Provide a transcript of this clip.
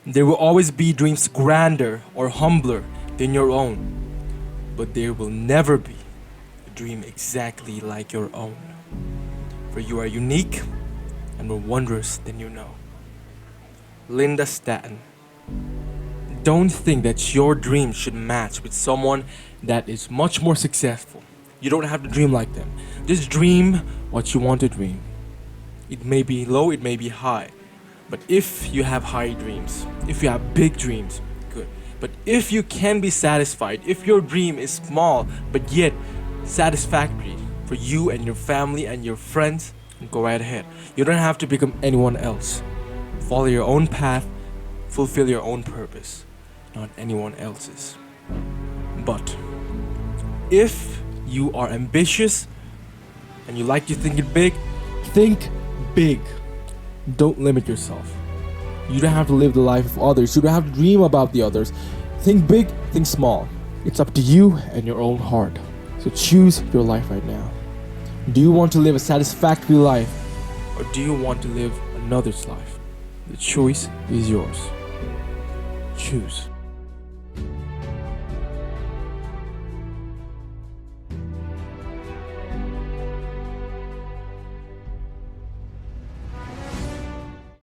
There will always be dreams grander or humbler than your own, but there will never be a dream exactly like your own. For you are unique and more wondrous than you know. Linda Staten. Don't think that your dream should match with someone that is much more successful. You don't have to dream like them. Just dream what you want to dream. It may be low, it may be high. But if you have high dreams, if you have big dreams, good. But if you can be satisfied, if your dream is small but yet satisfactory for you and your family and your friends, go right ahead. You don't have to become anyone else. Follow your own path, fulfill your own purpose, not anyone else's. But if you are ambitious and you like to think it big, think big. Don't limit yourself. You don't have to live the life of others. You don't have to dream about the others. Think big, think small. It's up to you and your own heart. So choose your life right now. Do you want to live a satisfactory life, or do you want to live another's life? The choice is yours. Choose.